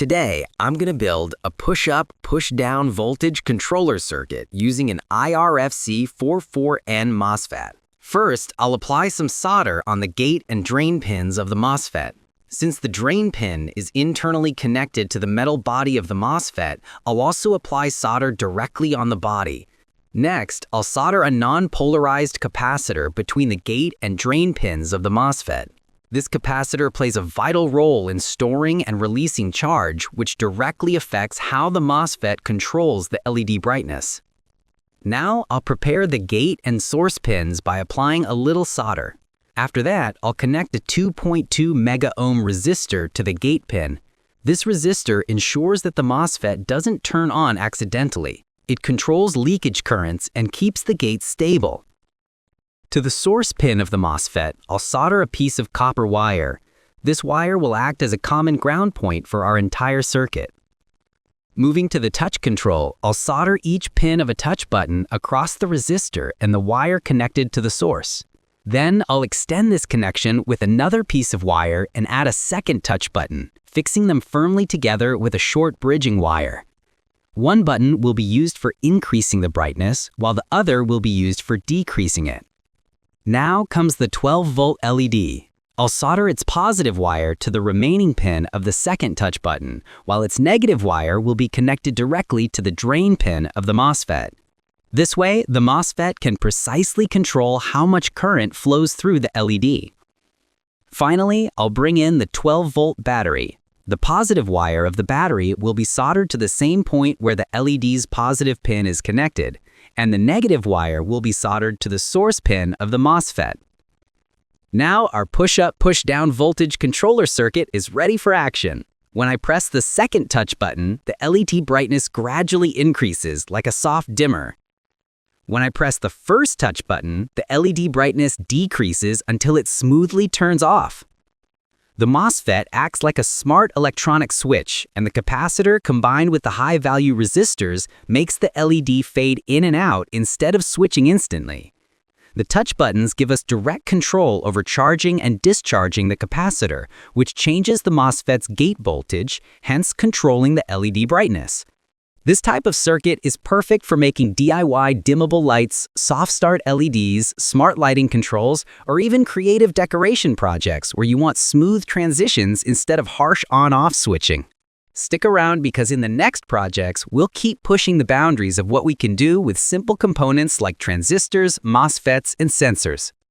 Today, I'm going to build a push-up, push-down voltage controller circuit using an IRFC 44N MOSFET. First, I'll apply some solder on the gate and drain pins of the MOSFET. Since the drain pin is internally connected to the metal body of the MOSFET, I'll also apply solder directly on the body. Next, I'll solder a non-polarized capacitor between the gate and drain pins of the MOSFET. This capacitor plays a vital role in storing and releasing charge, which directly affects how the MOSFET controls the LED brightness. Now, I'll prepare the gate and source pins by applying a little solder. After that, I'll connect a 2.2 mega-ohm resistor to the gate pin. This resistor ensures that the MOSFET doesn't turn on accidentally. It controls leakage currents and keeps the gate stable. To the source pin of the MOSFET, I'll solder a piece of copper wire. This wire will act as a common ground point for our entire circuit. Moving to the touch control, I'll solder each pin of a touch button across the resistor and the wire connected to the source. Then I'll extend this connection with another piece of wire and add a second touch button, fixing them firmly together with a short bridging wire. One button will be used for increasing the brightness, while the other will be used for decreasing it. Now comes the 12-volt LED. I'll solder its positive wire to the remaining pin of the second touch button, while its negative wire will be connected directly to the drain pin of the MOSFET. This way, the MOSFET can precisely control how much current flows through the LED. Finally, I'll bring in the 12-volt battery. The positive wire of the battery will be soldered to the same point where the LED's positive pin is connected, and the negative wire will be soldered to the source pin of the MOSFET. Now our push-up, push-down voltage controller circuit is ready for action. When I press the second touch button, the LED brightness gradually increases like a soft dimmer. When I press the first touch button, the LED brightness decreases until it smoothly turns off. The MOSFET acts like a smart electronic switch, and the capacitor combined with the high-value resistors makes the LED fade in and out instead of switching instantly. The touch buttons give us direct control over charging and discharging the capacitor, which changes the MOSFET's gate voltage, hence controlling the LED brightness. This type of circuit is perfect for making DIY dimmable lights, soft start LEDs, smart lighting controls, or even creative decoration projects where you want smooth transitions instead of harsh on-off switching. Stick around because in the next projects, we'll keep pushing the boundaries of what we can do with simple components like transistors, MOSFETs, and sensors.